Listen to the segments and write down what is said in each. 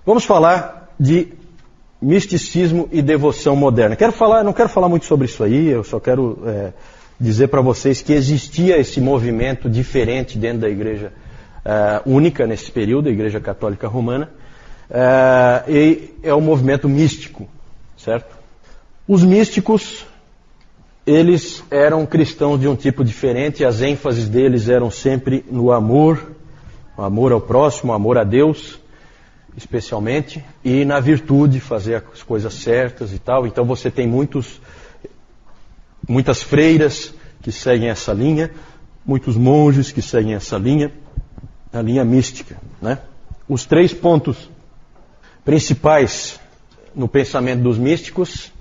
Vamos falar de misticismo e devoção moderna. Não quero falar muito sobre isso aí, eu só quero dizer para vocês que existia esse movimento diferente dentro da igreja única nesse período, a Igreja Católica Romana, e é o movimento místico, certo? Os místicos, eles eram cristãos de um tipo diferente, as ênfases deles eram sempre no amor ao próximo, amor a Deus, especialmente, e na virtude, fazer as coisas certas e tal. Então você tem muitas freiras que seguem essa linha, muitos monges que seguem essa linha, a linha mística, né? Os 3 pontos principais no pensamento dos místicos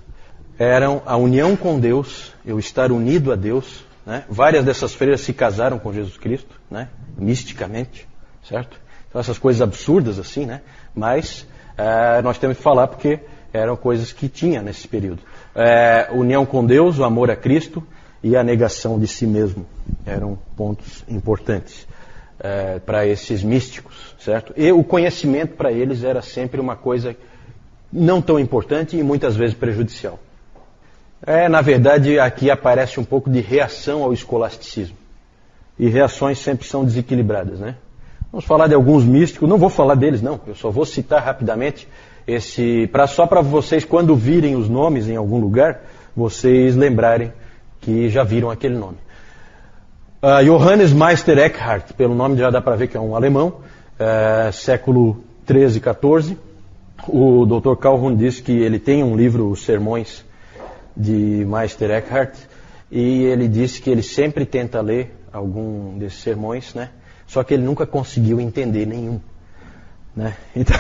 eram a união com Deus, eu estar unido a Deus, né? Várias dessas freiras se casaram com Jesus Cristo, né? Misticamente, certo? Então essas coisas absurdas assim, né? Mas nós temos que falar porque eram coisas que tinha nesse período. União com Deus, o amor a Cristo e a negação de si mesmo eram pontos importantes para esses místicos, certo? E o conhecimento para eles era sempre uma coisa não tão importante e muitas vezes prejudicial. Na verdade, aqui aparece um pouco de reação ao escolasticismo. E reações sempre são desequilibradas, né? Vamos falar de alguns místicos, não vou falar deles não, eu só vou citar rapidamente só para vocês, quando virem os nomes em algum lugar, vocês lembrarem que já viram aquele nome. Johannes Meister Eckhart, pelo nome já dá para ver que é um alemão, século 13 e 14. O Dr. Calhoun diz que ele tem um livro, Os Sermões de Meister Eckhart, e ele disse que ele sempre tenta ler algum desses sermões, né? Só que ele nunca conseguiu entender nenhum, né? Então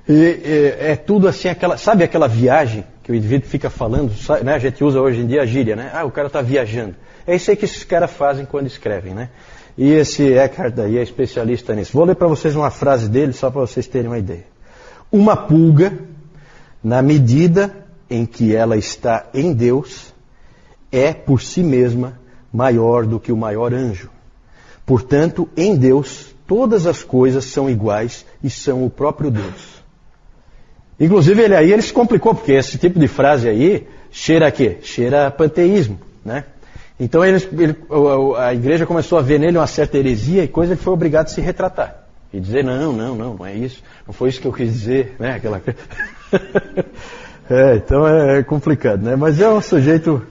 é tudo assim, sabe aquela viagem que o indivíduo fica falando, né? A gente usa hoje em dia a gíria, né? O cara está viajando. É isso aí que esses caras fazem quando escrevem, né? E esse Eckhart daí é especialista nisso. Vou ler para vocês uma frase dele, só para vocês terem uma ideia. Uma pulga, na medida em que ela está em Deus, é por si mesma maior do que o maior anjo. Portanto, em Deus, todas as coisas são iguais e são o próprio Deus. Inclusive, ele se complicou, porque esse tipo de frase aí cheira a quê? Cheira a panteísmo, né? Então a igreja começou a ver nele uma certa heresia e coisa, ele foi obrigado a se retratar. E dizer, não é isso, não foi isso que eu quis dizer, né? Aquela... então é complicado, né? Mas é um sujeito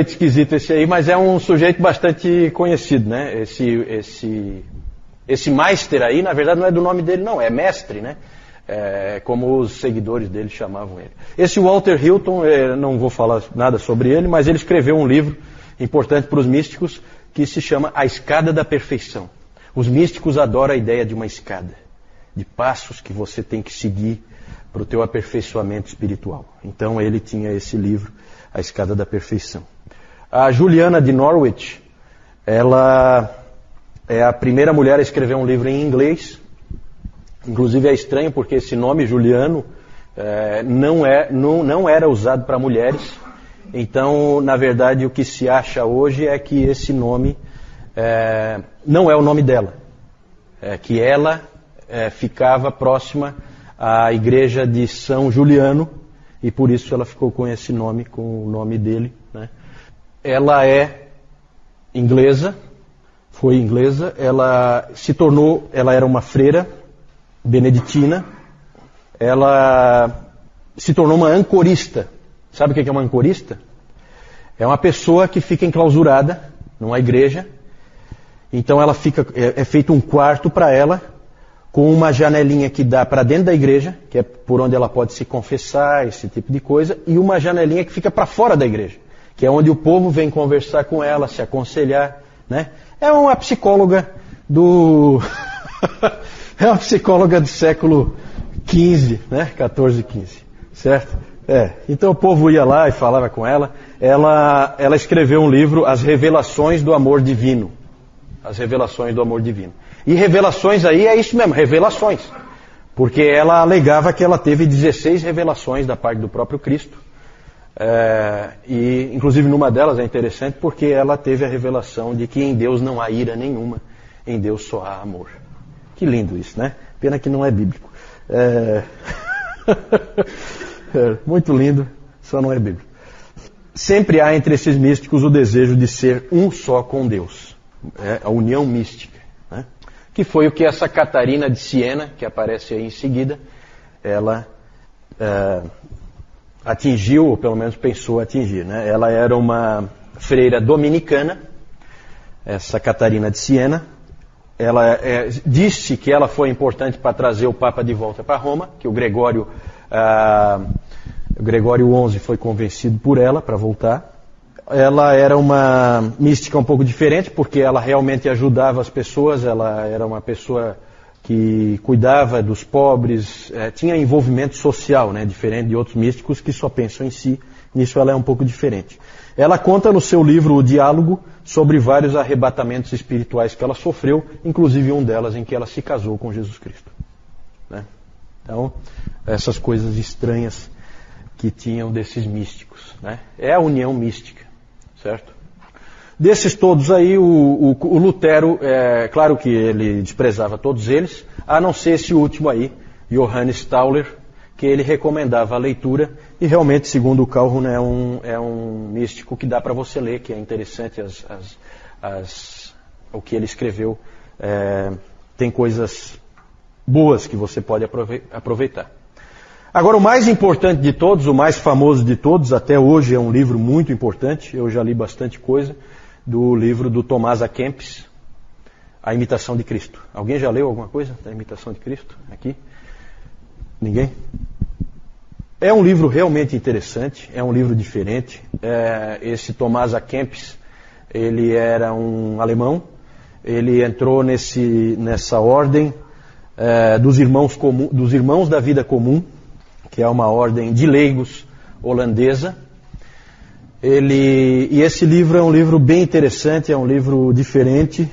esquisito esse aí, mas é um sujeito bastante conhecido, né? Esse Meister aí, na verdade, não é do nome dele, não, é mestre, né? Como os seguidores dele chamavam ele. Esse Walter Hilton, não vou falar nada sobre ele, mas ele escreveu um livro importante para os místicos que se chama A Escada da Perfeição. Os místicos adoram a ideia de uma escada, de passos que você tem que seguir para o teu aperfeiçoamento espiritual. Então ele tinha esse livro, A Escada da Perfeição. A Juliana de Norwich, ela é a primeira mulher a escrever um livro em inglês. Inclusive é estranho porque esse nome Juliano não era usado para mulheres. Então, na verdade, o que se acha hoje é que esse nome não é o nome dela. Que ela ficava próxima à igreja de São Juliano e por isso ela ficou com esse nome, com o nome dele, né? Ela é inglesa, foi inglesa, ela era uma freira beneditina, ela se tornou uma ancorista. Sabe o que é uma ancorista? É uma pessoa que fica enclausurada numa igreja, então ela é feito um quarto para ela, com uma janelinha que dá para dentro da igreja, que é por onde ela pode se confessar, esse tipo de coisa, e uma janelinha que fica para fora da igreja, que é onde o povo vem conversar com ela, se aconselhar, né? É uma psicóloga é uma psicóloga do século XV, né? 14, 15, certo? Então o povo ia lá e falava com ela. Ela escreveu um livro, As Revelações do Amor Divino. As Revelações do Amor Divino. E revelações aí é isso mesmo, revelações. Porque ela alegava que ela teve 16 revelações da parte do próprio Cristo. E inclusive numa delas é interessante porque ela teve a revelação de que em Deus não há ira nenhuma, em Deus só há amor. Que lindo isso, né? Pena que não é bíblico. Muito lindo, só não é bíblico. Sempre há entre esses místicos o desejo de ser um só com Deus. A união mística. Né? Que foi o que essa Catarina de Siena, que aparece aí em seguida, ela atingiu, ou pelo menos pensou atingir. Né? Ela era uma freira dominicana, essa Catarina de Siena. Ela disse que ela foi importante para trazer o Papa de volta para Roma, que o Gregório XI foi convencido por ela para voltar. Ela era uma mística um pouco diferente, porque ela realmente ajudava as pessoas, ela era uma pessoa que cuidava dos pobres, tinha envolvimento social, né, diferente de outros místicos que só pensam em si. Nisso ela é um pouco diferente. Ela conta no seu livro O Diálogo sobre vários arrebatamentos espirituais que ela sofreu, inclusive um delas em que ela se casou com Jesus Cristo. Né? Então, essas coisas estranhas que tinham desses místicos. Né? É a união mística, certo? Desses todos aí, o Lutero, claro que ele desprezava todos eles, a não ser esse último aí, Johannes Tauler, que ele recomendava a leitura, e realmente, segundo o Calhoun, é um místico que dá para você ler, que é interessante o que ele escreveu. Tem coisas boas que você pode aproveitar. Agora, o mais importante de todos, o mais famoso de todos, até hoje é um livro muito importante, eu já li bastante coisa, do livro do Tomás A. Kempis, A Imitação de Cristo. Alguém já leu alguma coisa da Imitação de Cristo aqui? Ninguém? É um livro realmente interessante, é um livro diferente. Esse Tomás A. Kempis, ele era um alemão, ele entrou nessa ordem dos irmãos da vida comum, que é uma ordem de leigos holandesa. E esse livro é um livro bem interessante, é um livro diferente,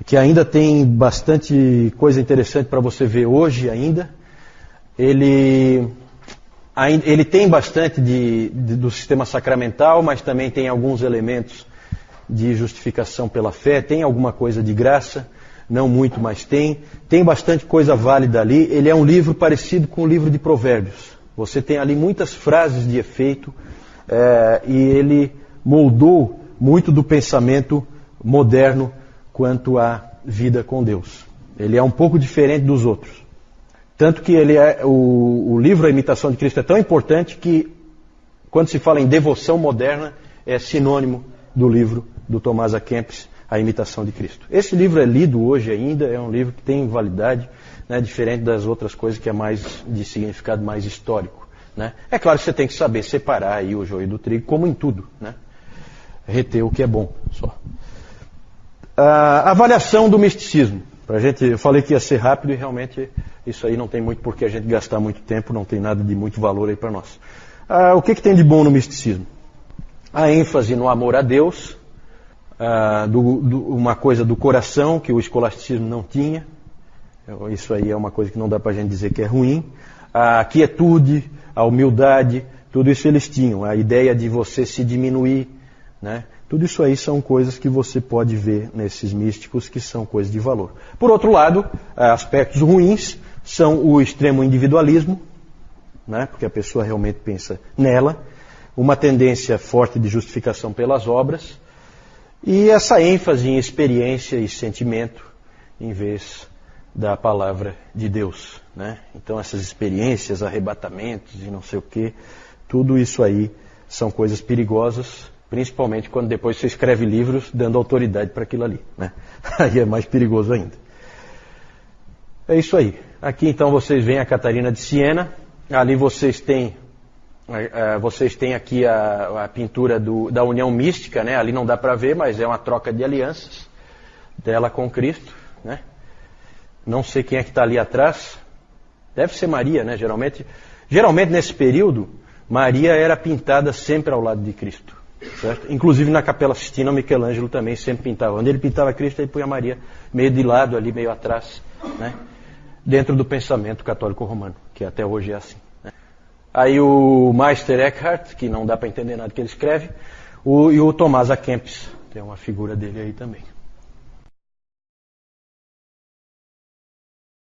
que ainda tem bastante coisa interessante para você ver hoje ainda. Ele tem bastante do sistema sacramental, mas também tem alguns elementos de justificação pela fé, tem alguma coisa de graça, não muito, mas tem bastante coisa válida ali. Ele é um livro parecido com o livro de Provérbios. Você tem ali muitas frases de efeito, e ele moldou muito do pensamento moderno quanto à vida com Deus. Ele é um pouco diferente dos outros. Tanto que o livro A Imitação de Cristo é tão importante que, quando se fala em devoção moderna, é sinônimo do livro do Tomás A. Kempis, A Imitação de Cristo. Esse livro é lido hoje ainda, é um livro que tem validade, né, diferente das outras coisas que é mais de significado mais histórico. Né? É claro que você tem que saber separar aí o joio do trigo, como em tudo. Né? Reter o que é bom só. A avaliação do misticismo. Eu falei que ia ser rápido e realmente isso aí não tem muito por que a gente gastar muito tempo, não tem nada de muito valor aí para nós. O que tem de bom no misticismo? A ênfase no amor a Deus, uma coisa do coração que o escolasticismo não tinha. Isso aí é uma coisa que não dá para a gente dizer que é ruim. A quietude, a humildade, tudo isso eles tinham. A ideia de você se diminuir, né? Tudo isso aí são coisas que você pode ver nesses místicos que são coisas de valor. Por outro lado, aspectos ruins são o extremo individualismo, né? Porque a pessoa realmente pensa nela, uma tendência forte de justificação pelas obras, e essa ênfase em experiência e sentimento em vez da palavra de Deus. Né? Então essas experiências, arrebatamentos e não sei o que, tudo isso aí são coisas perigosas, principalmente quando depois você escreve livros dando autoridade para aquilo ali. Né? Aí é mais perigoso ainda. É isso aí. Aqui então vocês veem a Catarina de Siena, ali vocês têm aqui a pintura da união mística, né? Ali não dá para ver, mas é uma troca de alianças dela com Cristo. Né? Não sei quem é que está ali atrás. Deve ser Maria, né? Geralmente nesse período, Maria era pintada sempre ao lado de Cristo. Certo? Inclusive na Capela Sistina, Michelangelo também sempre pintava. Onde ele pintava Cristo, ele punha Maria meio de lado ali, meio atrás. Né? Dentro do pensamento católico romano, que até hoje é assim. Aí o Meister Eckhart, que não dá para entender nada que ele escreve, e o Tomás A. Kempis, tem uma figura dele aí também.